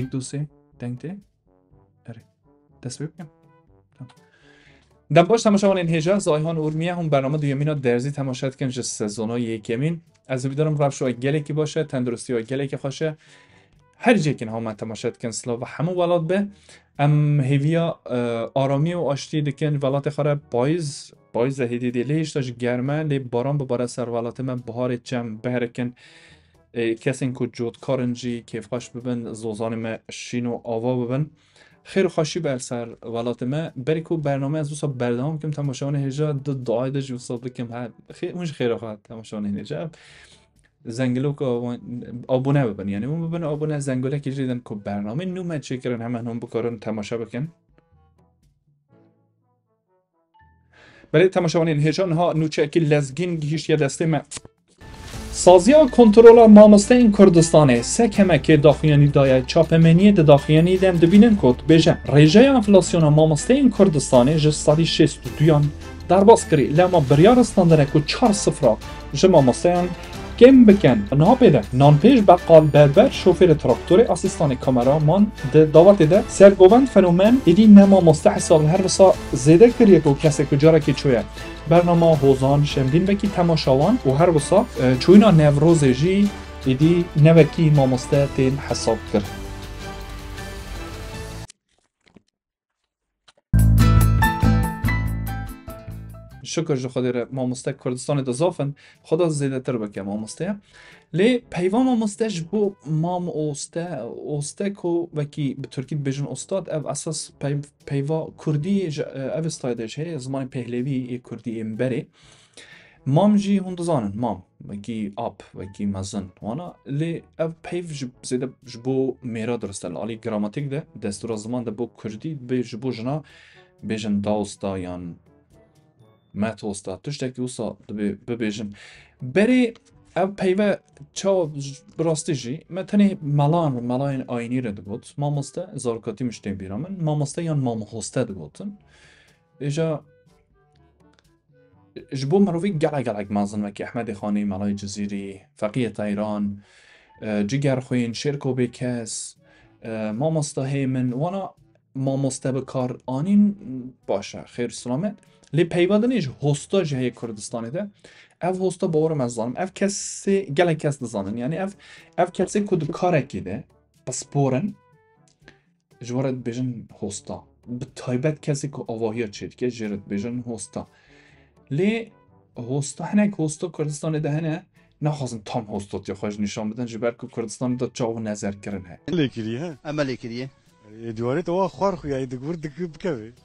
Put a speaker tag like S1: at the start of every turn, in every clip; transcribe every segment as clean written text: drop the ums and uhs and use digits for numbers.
S1: یک دو سه دنگته اره دست بکنم دم باش تماشاوان این هجا از آیهان اورمیه هم برنامه دویمین درزی تماشات کن جس سزونا یکمین از ویدارم رفت شو گلی که باشه تندرستی و گلی که خوشه هر جایی که هم تماشات کن سلا و همه ولاد به ام هیویا آرامی و آشتی دکن ولات خاره پاییز هدی دیلیش تاج گرمه لی باران بباره سر ولات من بهار چم بهرکن کسی که جود کارنجی کیف خوش ببن زوزان ما شین و آوا ببن خیر و خوشی بر سر ولات ما بریکو برنامه از دوستا بردام کم تماشاوان هجا دو دعای داشت و بکم خیر اونش خیر خواهد تماشاوان هجا زنگلو که آبونه ببن یعنی اون ببن آبونه زنگله که جدیدن که برنامه نومد چه کرن همه هم بکارن تماشا بکن برای تماشاوان هجا نها نوچه که لزگین گیش یا دسته ما سازیا کنترل مامسته این کردستانه سه کمه که داخیانی داید چاپمنی داخیانی دم دبینن کد بجه ریجه انفلاسیون مامسته این کردستانه جه سالی 62 در باز کری لما بریارستان داره که 4 صفرا جه مامسته کم بکن نه پیدا نان پیش بقال بربر شوفر تراکتور اسیستان کامرامان دعوت ده سرگوبند فنومن ایدی نما مستحساب هر وسا زیده کریه که کسی که جاره که چویه برنامه حوزان شمدین بکی تماشاوان و هر وسا چوینا نوروزجی ایدی نوکی مامسته تین حساب کرد شکر جو خودی مامسته کردستان دزافن خدا زیده تر بکه مامسته لی پیوان مامسته جبو مام اوسته کو وکی به ترکی بجن استاد او اساس پیوا کردی او استایدش هی زمان پهلوی ای کردی امبری مام جی هندزانن مام وکی آب وکی مزن وانا لی او پیو زیده جبو میرا درسته لالی گراماتیک ده دستور زمان ده بو کردی به جبو جنا بجن داوستا یان ما توستا تشتکی وسا ببیجن بری او پیوه چا براستی جی ما تنی ملاین آینی رو دگوت مامسته زارکاتی مشتی بیرامن مامسته یان مامهسته دگوتن ایجا جبو مروفی گلگ مازن وکی احمد خانی ملای جزیری فقیه ایران جگر خوین شرکو بکس مامسته هیمن وانا مامسته بکار آنین باشه خیر سلامت لی پیوادنیش هستا جهه کردستانی ده اف هستا باورم از زانم اف کسی گله کس دزانن یعنی اف کسی کد کاره کیده بس بورن جوارد بیجن هستا به تایبت کسی که آواهی چید که جرد بیجن هستا لی هستا هنک هستا کردستانی ده هنه نخواستن تام هستا یا خواهش نشان بدن جبر که کردستانی ده جاو نظر کرن ها
S2: لیکریه ها؟
S3: اما لیکریه
S2: دواره تو خوار خویای دکور دکب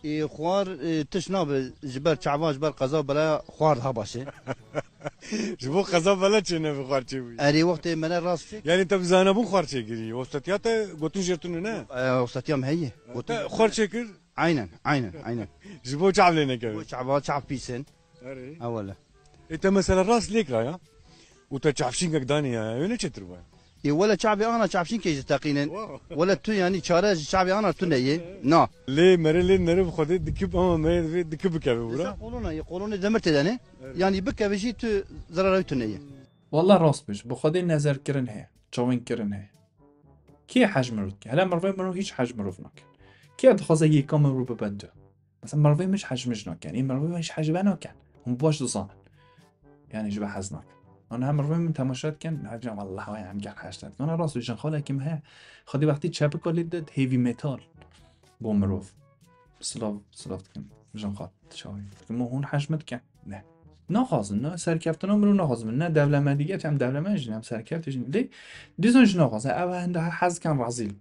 S2: که
S3: خوار تشناب جبر چعبان جبر قضا بلا خوار ها باشه
S2: جبو قضا بلا چه نه خوار چه بی
S3: اری وقت من راست
S2: یعنی تا بزانه بون خوار چه گیری وسطیات گوتون جرتون نه
S3: وسطیام هیه
S2: خوار چه کر
S3: عینا
S2: جبو چعب لینه که
S3: چعب پیسن
S2: اره
S3: اولا
S2: انت مثلا راس ليك رايا وتشعفشين قداني وين تشتروا
S3: ولا شعبي انا شعبشين كيجي تقينا ولا تو يعني شارع شعبي انا تو نيه نا
S2: ليه مرلين نرب خدي دكب اما ما دكب كبه
S3: يقولون دمرت دانه يعني بك بيجي تو ضرر تو نيه
S1: والله راست بش بخدي نظر کرن هه چاوین کرن هه کی حجم رو که هلا مروی منو هیچ حجم رو نکن کی ادخوازه یکم رو ببنده مثلا مروی مش حجمش نکن این مروی مش حجم نکن هم باش دوزان يعني جبه حزنك انا هم مروی من تماشات کن حجم والله وای هم گر هشتاد انا راست بشن خاله کیم ها خدی وقتی چپ کلی داد هیوی متال بو مروف سلاف کن بشن خاط چاوی ما اون حجمت کن نه خازن نه سرکفتنا مرو نه خازن نه دولمه دیگه هم دولمه جن هم سرکفتش دی دیزونش نه خازن اول هنده حز کن رزیل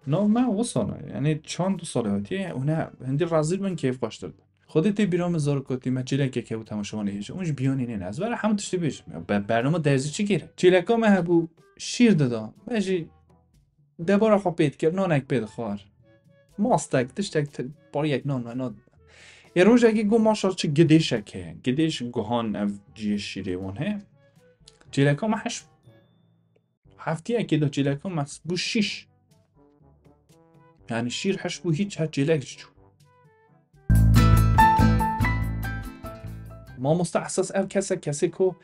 S1: نه من وصانه یعنی چند سالهاتی اونه هندی رزیل من کیف باش داد خودت بیرام زارکاتی من چیلکه که تماشاوانه هیچ اونش بیانی نه از برای همون تشتی بیش برنامه درزی چی گیره چیلکا من هبو شیر دادا بجی دبارا خواب بید کرد نانک بید خوار ماستک تشتک بار یک نان یه روز اگه گو ماشا چه گدیشه که گدیش گوهان اف جی شیره اونه چیلکا من هفتی اگه دا چیلکا من بو شیش یعنی شیر هش بو هیچ هر چیلک جو ما مستحسس او کسی کو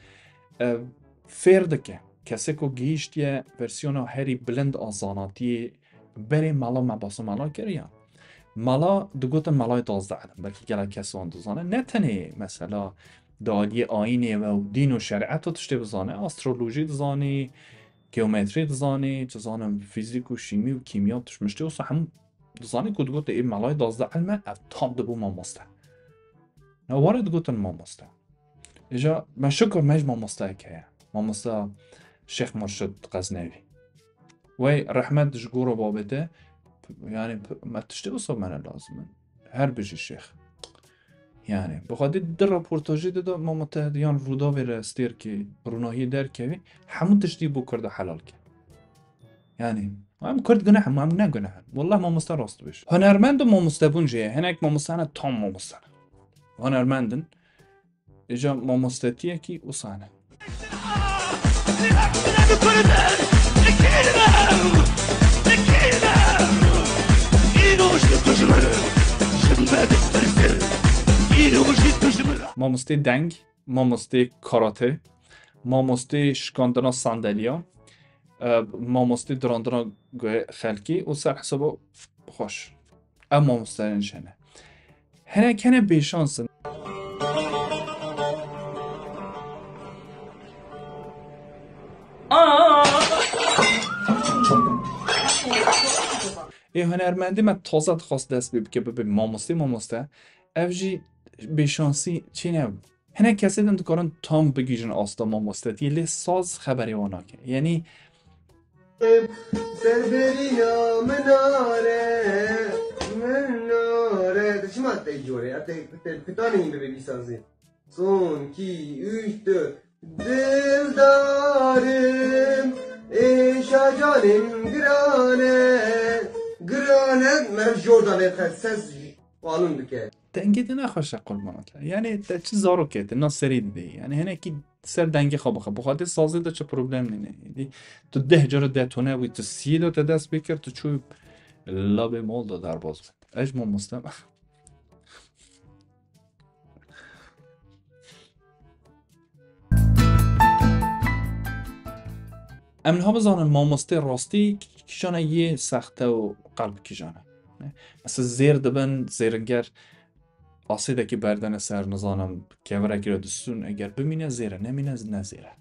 S1: فرد که کسی که گیشتیه ورسیون هری بلند آزاناتی بری مالا مباسه مالا کریا مالا دگوتن مالای 12 علم بلکه گله کسی آن دوزانه نه تنه مثلا دادی آینه و دین و شریعت رو تشتی بزانه استرولوژی دزانی geometri dizanî, çi zanim fîzik û şîmî û kîmya tişmiştî wisa hemû dizanî ku digote ê melayê 12 ilme ev tam dibû mamoste. Ne were digotin mamoste. Îja me şikur me ji mamosteyek heye. Mamosteya Şêx Murşid Qeznewî. Wê rehmet ji gora babê te yani me tiştî wisa me ne lazim in. Her bijî şêx. Yani bu xwedî di reportajê de mamoste yan rûdavê re stêrkê rûnahiyê derkevî hemû tiştî bû Kurd helal ke. Yani em Kurd günah em ne günah. Wallah mamoste rast bêj. Hunermend û mamostebûn jî ye. Hinek mamoste hene tam mamoste. Hunermendin îja mamostetiyekî wisa hene. Mamoste deng, mamoste karate, mamoste şikandina sandalya, mamoste dirandina xelkî û ser hesaba xweş. Ev mamosteyan jî hene. Hinek hene bêşans in. Ê hunermendî me taze dixwast dest pê bike bibe mamoste ev jî bêşansî çê ne hinek kesê din dikarin tam bigîjin asta mamostetiyê lê saz xeberê wan nake. Yanî
S4: Serberiya minare çima te jore ate pitanî bibê sazî. Son 2 3 4 Dildarim şacanim girane mer jordanê ses alın dike.
S1: dengê de nexweşe qurbanat le. Yani te çi zarokê te nas serî didî. Yani hinekî ser dengê xwe bixe. Bu xwedî sazê de çi problem nîne. Tu 10 cara detone wî tu sî de te dest pê kir tu çû labê mal da derbas bî. Ez ji mamoste me. Em niha bizanin mamoste rastî kîjana yê sexte û qelb kîjane. Mesela zêr dibin zêringer asêdekî berdene ser nizanim kevirekî re distûn eger bimîne zêr e nemîne ne zêr e.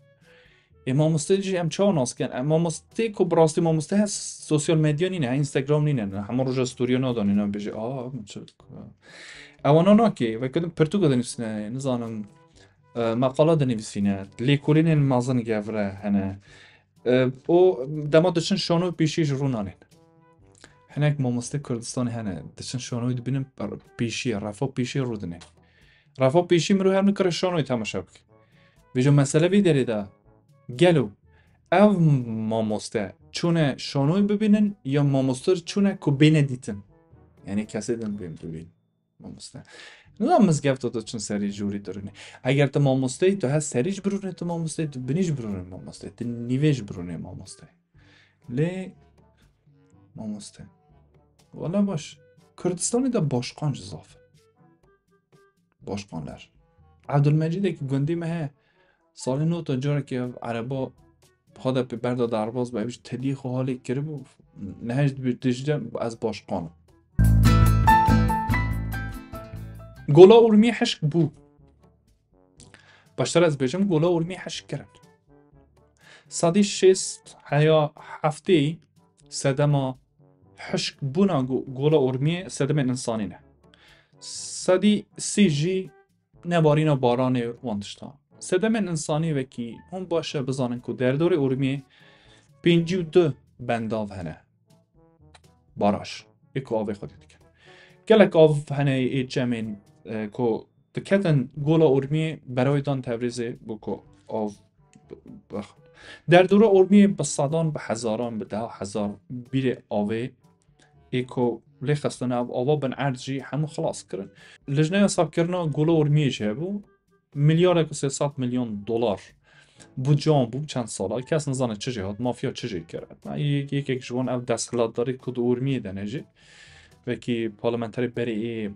S1: Ê mamoste jî em çawa nas kirin? Em mamosteyê ku bi rastî mamoste he sosyal medya nîne Instagram nîne hemû roja storîya nadanîne bêje min çi ewana nake vekirin pirtûka dinivîsîne nizanim meqala dinivîsîne lêkolînên mezin gevre hene o dema diçin şano pêşî ji rûnanên. Hinek mamoste Kurdistanê hene diçin şanoyê dibînin pêşî refa pêşî rû dine. Refa pêşî mirov her nikare şanoyê temaşa bike. Vêja mesele vê derê de gelo ev mamoste çûne şanoyê bibînin ya mamoster çûne ku bêne dîtin. Yani kesê din bibîn mamoste. Nizam mizgefta diçin serî ji wî dirûnê. Eger tu mamosteyî tu hes serî ji birûnê tu mamosteyî tu binî ji birûnê mamosteyî tu nîvê ji birûnê mamosteyî. Lê mamoste. Valla baş. Kurdistanê de başkan ji zaf. Başkanlar. Abdülmecidekî gundî me heye. Salê nû ta carekî ev ereba xwe de pê berda derbas be ev ji tedî xwe halê kiribû nehêj dijî ez başkan im. Gola Urmiyê hişk bû. Baştar ez bêjim Gola Urmiyê hişk kirin. Sedî şêst heya hefteyî sedema hişk bûna Gola Urmiyê sedemên insanî ne. Sedî sî jî nebarîna baranê wan tişta. Sedemên insanî vekî hûn baş e bizanin ku derdorê Urmiyê 52 bendav hene. Baraj. Ê ku avê xwedî dikin. Gelek av hene ê cemên ku diketin Gola Urmiyê berayê dan Tevrizê bû ku av bixin. Derdora Urmiyê bi sedan bi hezaran bi 10,000 bîrê avê ê ku lê xistin ev ava bin erd jî hemû xilas kirin. Lijneya savkirina Gola Urmiyê jî hebû milyarek û 300 milyon dolar bû can bû çend sala kes nizane çi jê hat mafya çi jê kir. Yekek ji wan ev desthilatdarî ku di Urmiyê de ne jî vekî parlamenterê berê ê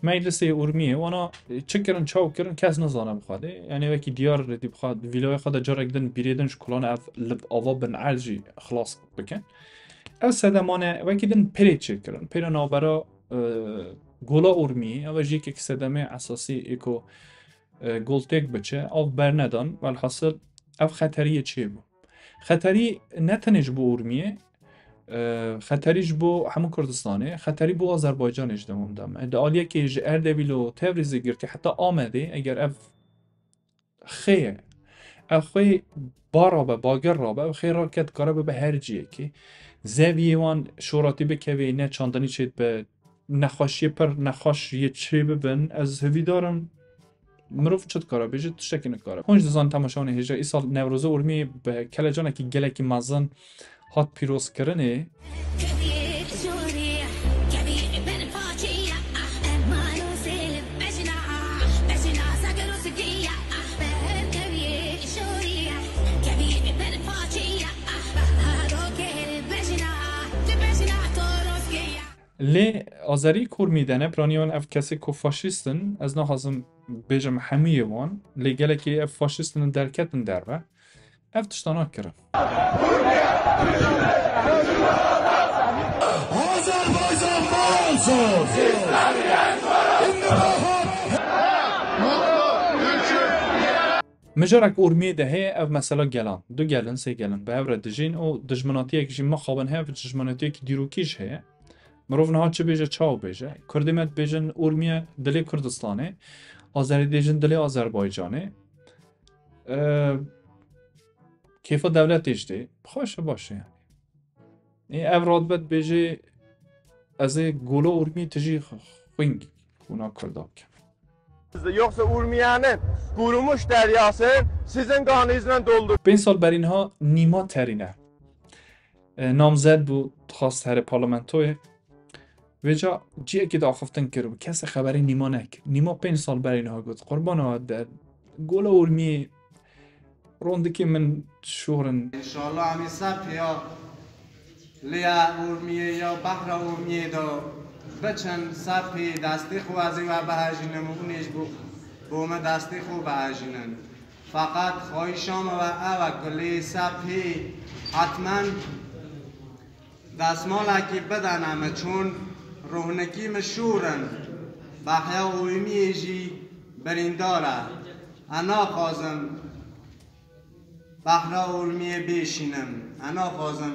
S1: مجلس اورمیه وانا چکرن چاو کرن کس نزانم خواده یعنی وکی دیار ردی بخواد ویلای خود جارک دن بیریدنش کلان اف لب آوا بن عرجی خلاص بکن او سدمانه وکی دن پری چکرن پری نابرا گولا اورمیه او جی که سدمه اساسی اکو گلتک بچه او برندان والحاصل او خطریه چیه بو خطری نتنج بو اورمیه خطریش بو همون کردستانه خطری بو آذربایجانش دم ادعالیه که اردبیل و تبریز گیر که حتی آمده اگر اف خیه اف خیه بارا باگر رابه و خیه را کد کاره به هر جیه که زویه وان شوراتی بکوی نه چاندانی چید به نخاشی پر نخاشی چی ببین از هوی دارم مروف چد کاره بیجه تشکی نکاره کنج دزان تماشانه هجا ای سال نوروز اورمی به کلجانه که گله که مزن هات پیروز کرنه لی آذری کور میدنه برانیان اف کسی که فاشیستن از نخواستم بجم همه وان لی گله که اف فاشیستن درکتن دربه اف تشتانا کرن مجرک اورمیه دهه او مثلا گلان دو گلن سه گلن به او دجین او دجمناتی که ما خوابن ها و دجمناتی که دیروکیش هه مروف نها چه بیجه چاو بیجه کردیمت بیجن اورمیه دلی کردستانه آذری دیجن دلی آذربایجانه کیفا دولت ایشتی خوشه باشه یعنی این افراد بد بیجه از گولا اورمیه تجی خوینگ اونا کرداب کن
S5: Yoksa Urmiye'nin kurumuş deryası sizin kanınızla doldur.
S1: به این سال بر اینها نیما ترینه نامزد بود خواست هر پارلمنتوی وجا جیه که داخفتن کرد کسی خبری نیما نکرد نیما 5 سال بر اینها گفت قربان ها در گولا اورمیه روندکی من شورن
S6: انشالله همی سب یا لیا اورمیه یا بحر اورمیه دا بچن سبی دستی خوب از این و بهجینم اونیش بوم دستی خوب بهجینن فقط خواهشام و اوکلی سبی حتما دستمالکی بدنم چون روحنکی مشورن بحر اورمیه جی برینداره انا خوازم بحر اورمیه بیشینم انا خوازم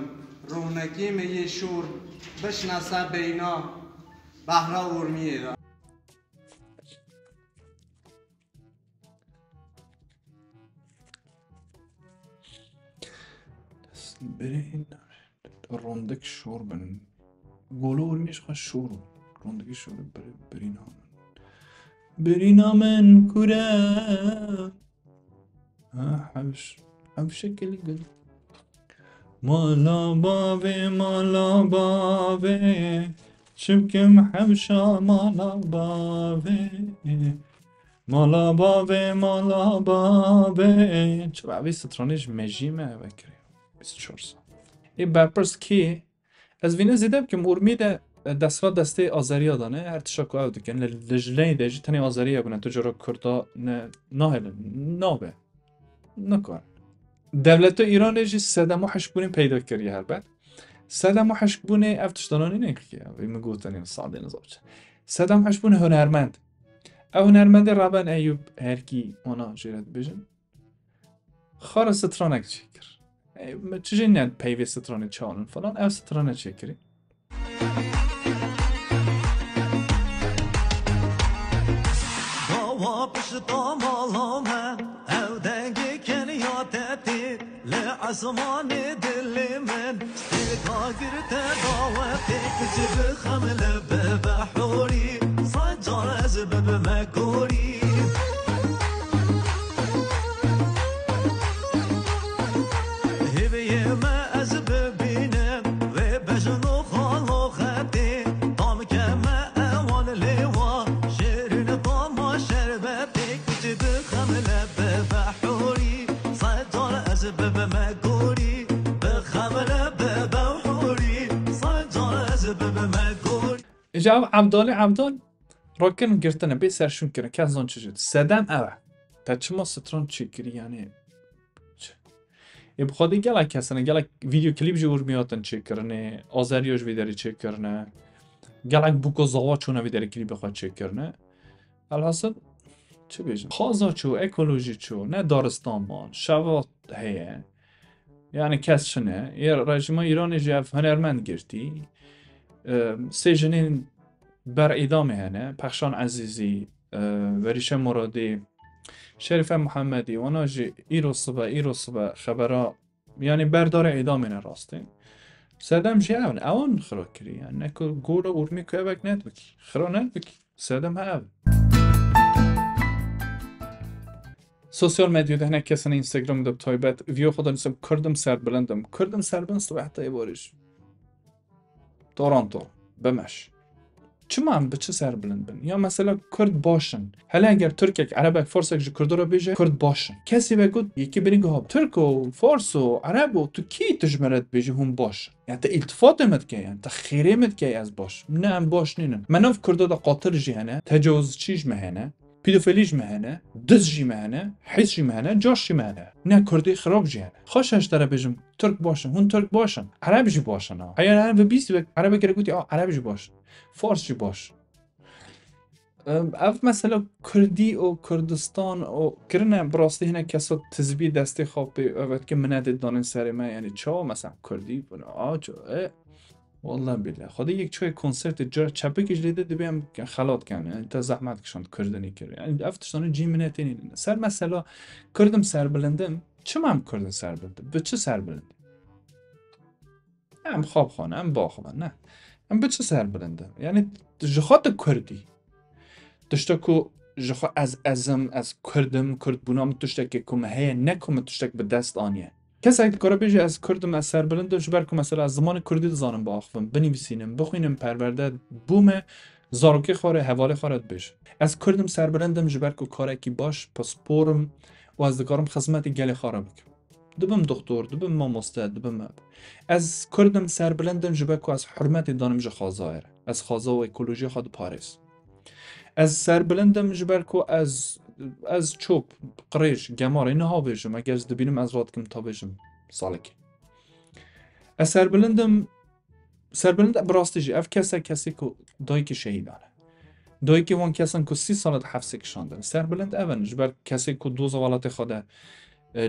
S6: روحنکی می یه شور بشناسه بینا بحر اورمیه را
S1: برین روندک شور بن گولا اورمیش خواه شور روندکی شور برین آمن کره حبش کلی گل مالا باوه چبکم حبشا مالا باوه چرا عوی سترانش مجیمه بکری 24 سال این برپرس که از وینه زیده بکم اورمی ده دستفا دسته آذری دانه هر تشاکو او دکن لجلین ده جی تنی آذری بونه تو جرا کردا ناهلن نابه نکن دولت ایران جی سدم و حشبونی پیدا کردی هر بعد سدم و حشبونی افتشتانانی نکلیه ویم گوتنی ساده نزوچ سدم حشبونی هنرمند او هنرمند رابن ایوب هرکی اونا جیرد بیجن خار سترانک چیکر چجی ند پیوی سترانه چالن فلان او سترانه چیکری
S7: عزمان دل من استقاقرت ضواتك جب خمل ببحوري صجر أزبب مكوري هبي ما أزبب بينا وبجنو خالو خاتي طام كما أوان لوا شيرن طام شربتك جب خمل ببحوري صجر أزبب مكوري
S1: جواب عبدال راکن گرتنه بی سرشون کنه که از آن چه جد سدم اوه تا چه ما ستران چی کری یعنی بخواد گله کسانه گله ویدیو کلیپ جو ورمیاتن چه کرنه آذریاش ویداری چه کرنه گله بوکو زوا چونه ویداری کلیپ بخواد چه کرنه الحاصل چه بیشتر خازا چو اکولوژی چو نه دارستان مان شوات هیه یعنی کس شنه یه رژیم ایرانی جف هنرمند گرتی سه جنین بر ادامه هنه پخشان عزیزی وریشه مرادی شریف محمدی و ناجی ایرو صبح خبرها یعنی بردار ادامه نه راستین سدم جی اون خرا کری یعنی نکو گولا ارمی که اوک ند بکی خرا ند بکی سدم ها سوسیال مدیا ده نه کسان اینستاگرام دب تایبت ویو خدا نیستم کردم سربلند تو حتی ایوارش دوران بمش چما هم به چه سربلند بن یا مثلا کرد باشن حالا اگر ترک عرب فارس اگه کرد رو بیجه کرد باشن کسی بگود یکی برینگ ها ترک و فارس و عرب و تو کی تجمرت بیجه هم باش یعنی تا التفات مد که یعنی تا خیره مد که از باش نه هم باش نینن مناف کرد دا قاتل جهنه تجاوز چیج مهنه پیدوفیلیج مهنه دز جی مهنه حس جی مهنه جاش جی مهنه نه کردی خراب جهنه خوشش داره بیجم ترک باشن هون ترک باشن عرب جی باشن ها اگر به 20 عرب گره گوتی عرب جی باش فارس جی باش اف مثلا کردی و کردستان و کرنه براستی هنه کسا تزبی دستی خواب اوید که منه دانن سر ما یعنی چا مثلا کردی بنا آجا والله بالله خدا یک چوی کنسرت جر چپه کش لیده دبیم خلات کنه یعنی تا زحمت کشند کردنی کرد یعنی افتشتانه جی منه تینی سر مثلا کردم سربلندم چه هم کردن سربلندم به چه سربلندم هم خواب خانه هم باخوان نه هم به چه سربلندم یعنی جخات کردی داشته که جخوا از ازم از کردم کرد بونام داشته که کم هی نکم داشته به دست آنیه کسی اگه کارا بیجه از کردم از سربلند داشت برکم مثلا از زمان کردی دزانم با آخفم بنویسینم بخوینم پرورده بوم زاروکی خواره حواله خارد بیش از کردم سربلندم جبر که کار کی باش پاسپورم و از دکارم خدمت گله خاره بکم دبم دکتر دبم ماموسته دبم از کردم سربلندم جبر که از حرمت دانم ج خازایر از خازا و اکولوژی خود پاریس از سربلندم جبر که از چوب قریش گمار اینها بیشم اگر از دبینم از راد کم تا بیشم سالکی از سربلند براستی اف کسی که دایی که شهیدانه دایی که وان کسان که 30 سالت حفظه کشاندن سربلند اون جبر کسی که دو زوالات خواه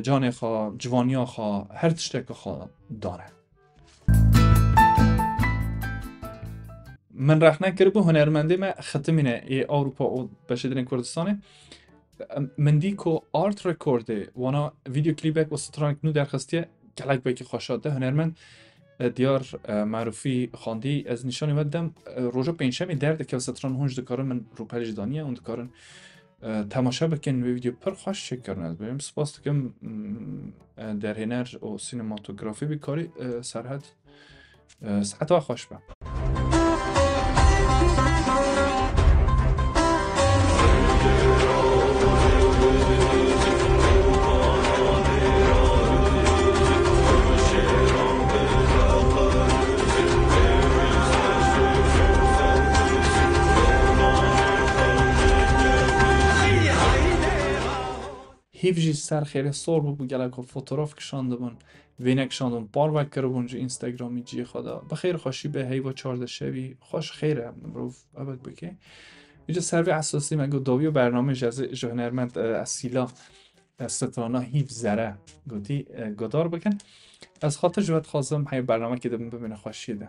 S1: جان خواه جوانی خواه هر تشتک خواه داره من رخ نکرده به هنرمنده ما ختمینه ای اروپا و بشدرین کردستانه من دی که آرت رکورده وانا ویدیو کلیپک و سترانک نو درخواستیه گلک بایی که خوشاده هنرمند دیار معروفی خواندی از نشانی ودم روژا پینشمی درده که ستران هونج دکارن من رو پلج دانیه اون دکارن تماشا بکن ویدیو پر خوش چک کرن از بیم سپاس دکم درهێنەر و سینماتوگرافی بیکاری سرحد ساعتها خوش بم هیچی سر خیلی سال بود گله که فوتوگراف کشانده بون وینک کشاندم بار وکر بونج اینستاگرامی جی خدا بخیر خوشی به هیوا 14 شبی خوش خیره رو ابد بکی اینجا سروی اساسی مگه داوی برنامه جز هنرمند اصیلا سترانا هیف زره گوتی گدار بکن از خاطر جوات خواستم های برنامه که دم ببینه خوشیده